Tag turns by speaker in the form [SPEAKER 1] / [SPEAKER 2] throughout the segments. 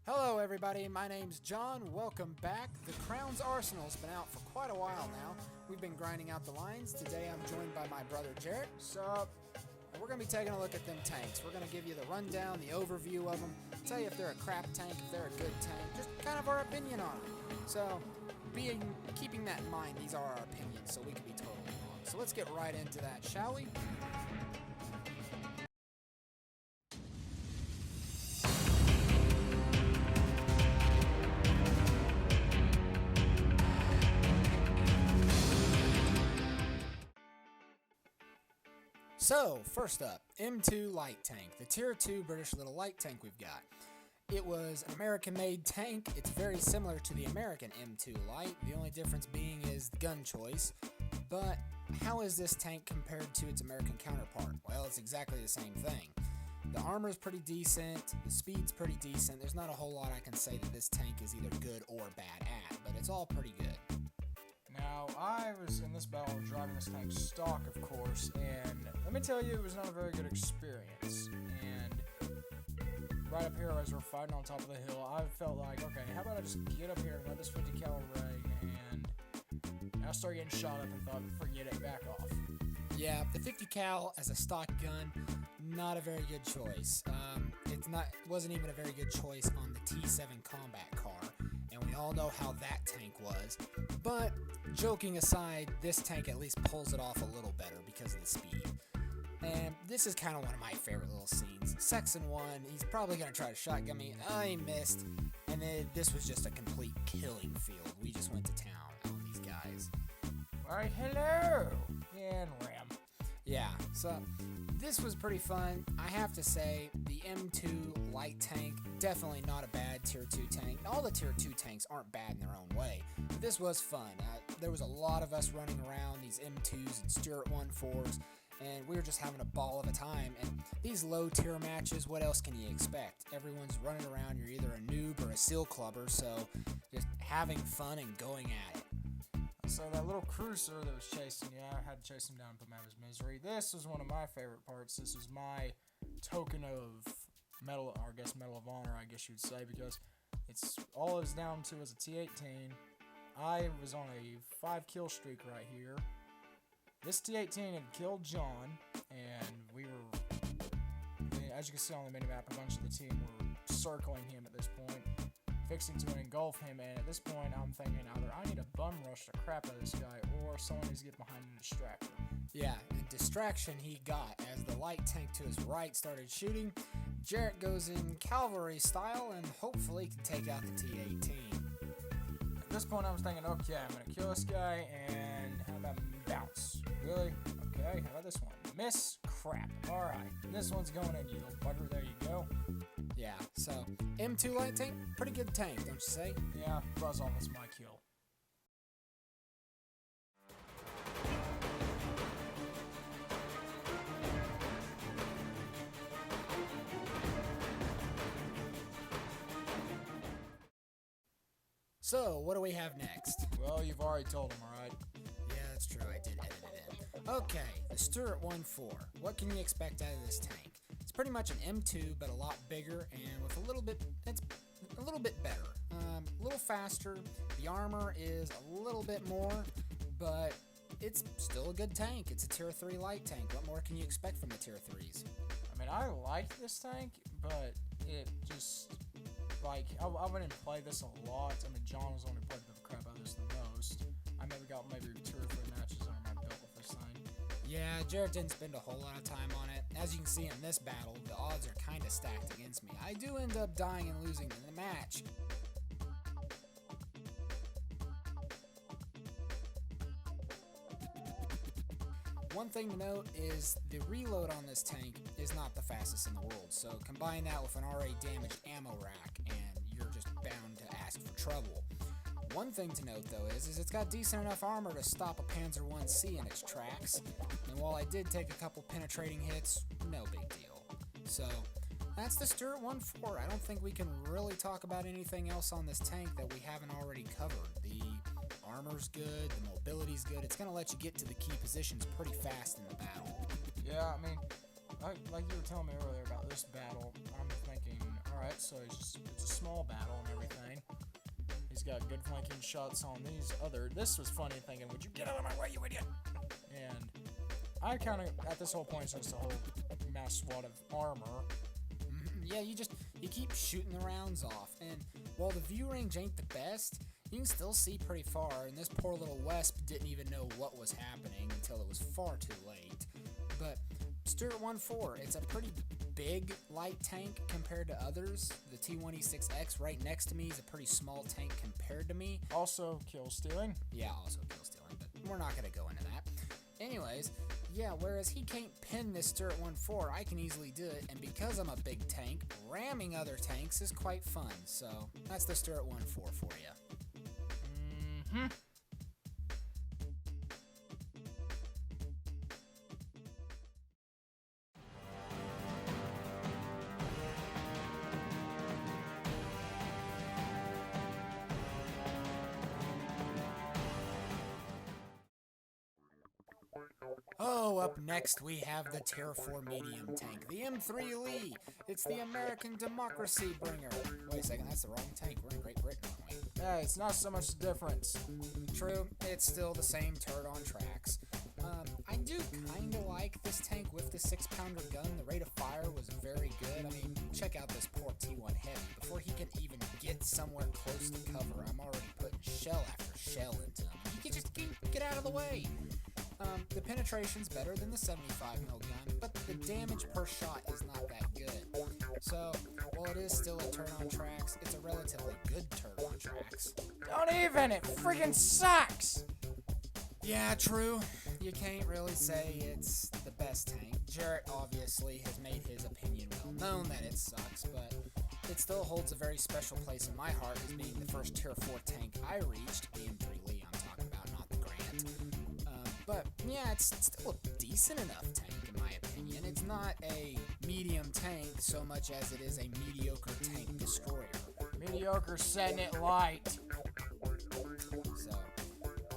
[SPEAKER 1] Hello everybody, my name's John, welcome back. The Crown's Arsenal's been out for quite a while now. We've been grinding out the lines. Today I'm joined by my brother Jarrett.
[SPEAKER 2] Sup?
[SPEAKER 1] And we're going to be taking a look at them tanks. We're going to give you the rundown, the overview of them, tell you if they're a crap tank, if they're a good tank, just kind of our opinion on them. So, keeping that in mind, these are our opinions, so we could be totally wrong. So let's get right into that, shall we? So, first up, M2 light tank, the tier 2 British little light tank we've got. It was an American-made tank. It's very similar to the American M2 light, the only difference being is the gun choice. But how is this tank compared to its American counterpart? Well, it's exactly the same thing. The armor's pretty decent, the speed's pretty decent. There's not a whole lot I can say that this tank is either good or bad at, but it's all pretty good.
[SPEAKER 2] Now, I was in this battle driving this tank stock, of course, and let me tell you, it was not a very good experience. And right up here, as we're fighting on top of the hill, I felt like, okay, how about I just get up here and let this 50 cal ring, and I started getting shot up and thought, forget it, back off.
[SPEAKER 1] Yeah, the 50 cal as a stock gun, not a very good choice. Wasn't even a very good choice on the T7 combat car, and we all know how that tank was. But joking aside, this tank at least pulls it off a little better because of the speed. And this is kind of one of my favorite little scenes. Section 1, he's probably going to try to shotgun me. I missed. And then this was just a complete killing field. We just went to town on these guys.
[SPEAKER 2] Alright, hello! And ram.
[SPEAKER 1] Yeah, so this was pretty fun. I have to say, the M2 light tank, definitely not a bad tier 2 tank. All the tier 2 tanks aren't bad in their own way. But this was fun. There was a lot of us running around, these M2s and Stuart 1.4s, and we were just having a ball of a time. And these low tier matches, what else can you expect? Everyone's running around, you're either a noob or a seal clubber, so just having fun and going at it.
[SPEAKER 2] So that little cruiser that was chasing you, I had to chase him down and put him out of his misery. This was one of my favorite parts. This was my token of medal, or I guess medal of honor, I guess you'd say, because it's all it was down to was a T18. I was on a 5 kill streak right here. This T18 had killed John, and we were, as you can see on the minimap, a bunch of the team were circling him at this point, fixing to engulf him, and at this point I'm thinking either I need to bum rush the crap out of this guy, or someone needs to get behind and distract him.
[SPEAKER 1] Yeah, and distraction he got as the light tank to his right started shooting. Jarrett goes in cavalry style and hopefully can take out the T-18.
[SPEAKER 2] At this point I was thinking, okay, I'm going to kill this guy, and how about bounce? Really? Okay, how about this one? Miss? Crap. Alright, this one's going in, you little bugger. There you go.
[SPEAKER 1] Yeah, so M2 light tank, pretty good tank, don't you say?
[SPEAKER 2] Yeah, buzz on was my kill.
[SPEAKER 1] So, what do we have next?
[SPEAKER 2] Well, you've already told him, alright?
[SPEAKER 1] Yeah, that's true, I did edit it in. Okay, the Stuart 1.4. What can you expect out of this tank? It's pretty much an M2, but a lot bigger, and with a little bit better. A little faster, the armor is a little bit more, but it's still a good tank. It's a tier 3 light tank. What more can you expect from the tier 3s?
[SPEAKER 2] I mean, I like this tank, but it just, like, I wouldn't play this a lot. I mean, John was the one who played the crap out of this the most. I maybe got 2 or 3 matches under my belt with this thing.
[SPEAKER 1] Yeah, Jarrett didn't spend a whole lot of time on it. As you can see in this battle, the odds are kind of stacked against me. I do end up dying and losing in the match. One thing to note is the reload on this tank is not the fastest in the world, so combine that with an RA damaged ammo rack and you're just bound to ask for trouble. One thing to note though is it's got decent enough armor to stop a Panzer 1C in its tracks, and while I did take a couple penetrating hits, no big deal. So that's the Stuart 1.4. I don't think we can really talk about anything else on this tank that we haven't already covered. The armor's good, the mobility's good. It's going to let you get to the key positions pretty fast in the battle.
[SPEAKER 2] Yeah, I mean, like you were telling me earlier about this battle, I'm thinking, Alright, so it's a small battle and everything. He's got good flanking shots on these other. This was funny thinking, would you get out of my way, you idiot? And I kind of, at this whole point, just a whole mass SWAT of armor.
[SPEAKER 1] Yeah, you keep shooting the rounds off, and while the view range ain't the best, you can still see pretty far, and this poor little Wesp didn't even know what was happening until it was far too late. But Stuart 1-4, it's a pretty big light tank compared to others. The T1E6X right next to me is a pretty small tank compared to me.
[SPEAKER 2] Also kill stealing.
[SPEAKER 1] Yeah, also kill stealing, but we're not going to go into that. Anyways, yeah, whereas he can't pin this Stuart 1-4, I can easily do it, and because I'm a big tank, ramming other tanks is quite fun. So that's the Stuart 1-4 for you.
[SPEAKER 2] Mm-hmm.
[SPEAKER 1] Oh, up next we have the Tier 4 medium tank, the M3 Lee. It's the American democracy bringer. Wait a second, that's the wrong tank. We're in Great Britain, aren't we?
[SPEAKER 2] Yeah, it's not so much difference.
[SPEAKER 1] True, it's still the same turd on tracks. I do kind of like this tank with the 6-pounder gun. The rate of fire was very good. I mean, check out this poor T1 Heavy. Before he can even get somewhere close to cover, I'm already putting shell after shell into him. He can just get out of the way. The penetration's better than the 75mm gun, but the damage per shot is not that good. So, while it is still a turd on tracks, it's a relatively good turd on tracks.
[SPEAKER 2] Don't even! It freaking sucks!
[SPEAKER 1] Yeah, true. You can't really say it's the best tank. Jarrett obviously has made his opinion well known that it sucks, but it still holds a very special place in my heart as being the first Tier 4 tank I reached, the M3 Lee I'm talking about, not the Grant. But yeah, it's still a decent enough tank in my opinion. It's not a medium tank so much as it is a mediocre tank destroyer.
[SPEAKER 2] Mediocre setting it light.
[SPEAKER 1] So,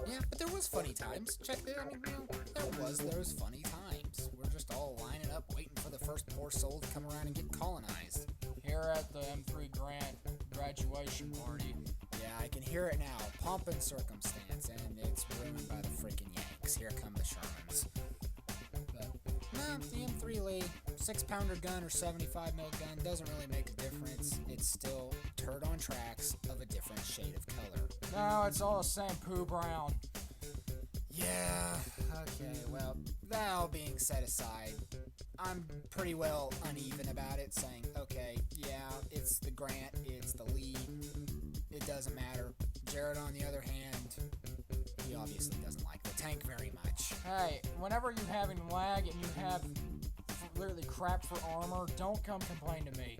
[SPEAKER 1] yeah, but there was funny times. Check that. I mean, you know, there was funny times. We're just all lining up, waiting for the first poor soul to come around and get colonized.
[SPEAKER 2] Here at the M3 Grant graduation party.
[SPEAKER 1] Yeah, I can hear it now. Pomp and circumstance, and it's ruined by the freaking Yanks. Here come the Shermans. But, no, the M3 Lee, 6-pounder gun or 75mm gun doesn't really make a difference. It's still turd on tracks of a different shade of color.
[SPEAKER 2] No, it's all the same poo brown.
[SPEAKER 1] Yeah, okay, well, that all being set aside, I'm pretty well uneven about it, saying, okay, yeah, it's the Grant, it's the Lee, it doesn't matter. Jarrett, on the other hand, he obviously doesn't like the tank very much.
[SPEAKER 2] Hey, whenever you're having lag and you have literally crap for armor, don't come complain to me.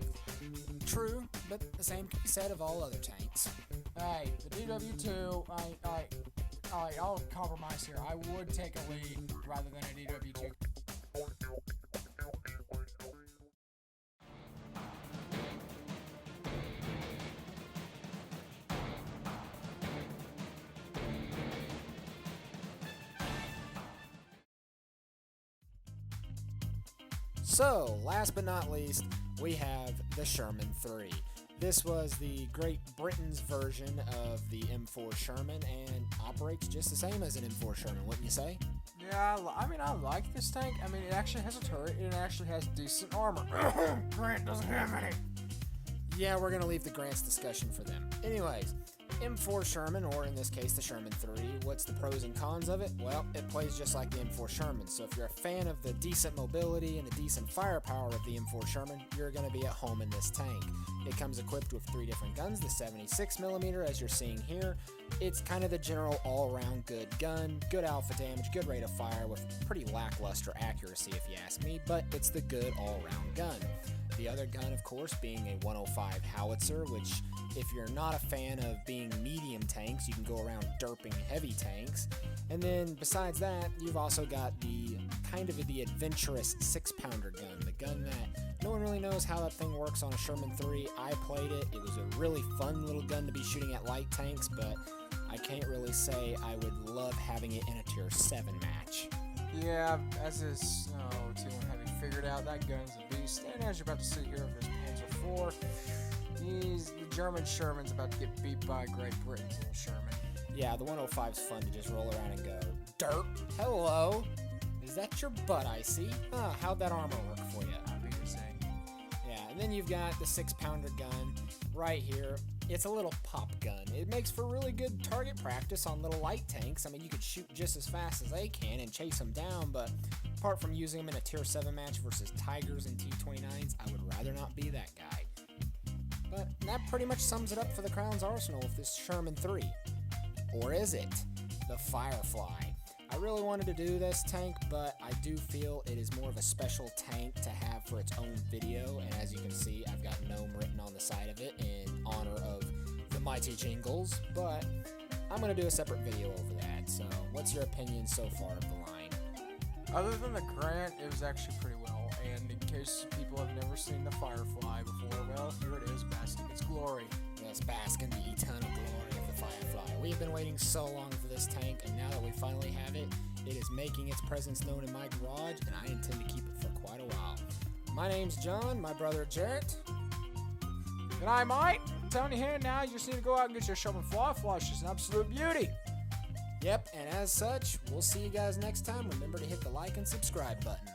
[SPEAKER 1] True, but the same can be said of all other tanks.
[SPEAKER 2] Hey, the DW2, I'll compromise here. I would take a Lee rather than a DW2.
[SPEAKER 1] So, last but not least, we have the Sherman 3. This was the Great Britain's version of the M4 Sherman and operates just the same as an M4 Sherman, wouldn't you say?
[SPEAKER 2] Yeah, I mean, I like this tank. I mean, it actually has a turret, and it actually has decent armor. Grant doesn't have any.
[SPEAKER 1] Yeah, we're going to leave the Grants discussion for them. Anyways, M4 Sherman, or in this case the Sherman 3, what's the pros and cons of it? Well, it plays just like the M4 Sherman, so if you're a fan of the decent mobility and the decent firepower of the M4 Sherman, you're going to be at home in this tank. It comes equipped with 3 different guns, the 76mm as you're seeing here. It's kind of the general all-around good gun, good alpha damage, good rate of fire with pretty lackluster accuracy if you ask me, but it's the good all-around gun. The other gun, of course, being a 105 howitzer, which if you're not a fan of being medium tanks, you can go around derping heavy tanks. And then besides that, you've also got the kind of the adventurous 6-pounder gun, the gun that no one really knows how that thing works on a Sherman 3. I played it. It was a really fun little gun to be shooting at light tanks, but I can't really say I would love having it in a tier 7 match.
[SPEAKER 2] Yeah, as is T1 having figured out, that gun's a beast. And as you're about to see here, if there's Panzer before. The German Sherman's about to get beat by Great Britain's little Sherman.
[SPEAKER 1] Yeah, the 105's fun to just roll around and go, dirt, hello, is that your butt I see? How'd that armor work for you?
[SPEAKER 2] I'll be the same.
[SPEAKER 1] Yeah, and then you've got the 6-pounder gun right here. It's a little pop gun. It makes for really good target practice on little light tanks. I mean, you could shoot just as fast as they can and chase them down, but apart from using them in a Tier 7 match versus Tigers and T-29s, I would rather not be that guy. But that pretty much sums it up for the Crown's arsenal with this Sherman 3. Or is it? The Firefly. I really wanted to do this tank, but I do feel it is more of a special tank to have for its own video, and as you can see, I've got Gnome written on the side of it in honor of the mighty Jingles, but I'm going to do a separate video over that. So what's your opinion so far of the line?
[SPEAKER 2] Other than the Grant, it was actually pretty well, and in case people have never seen the Firefly before, well, here it is, basking its glory.
[SPEAKER 1] Yes, bask in the eternal glory of the Firefly. We have been waiting so long for this tank, and now that we finally have it, it is making its presence known in my garage, and I intend to keep it for quite a while. My name's John, my brother Jarrett.
[SPEAKER 2] Good night, mate. I'm telling you here now, you just need to go out and get your Sherman Firefly. She's an absolute beauty.
[SPEAKER 1] Yep, and as such, we'll see you guys next time. Remember to hit the like and subscribe button.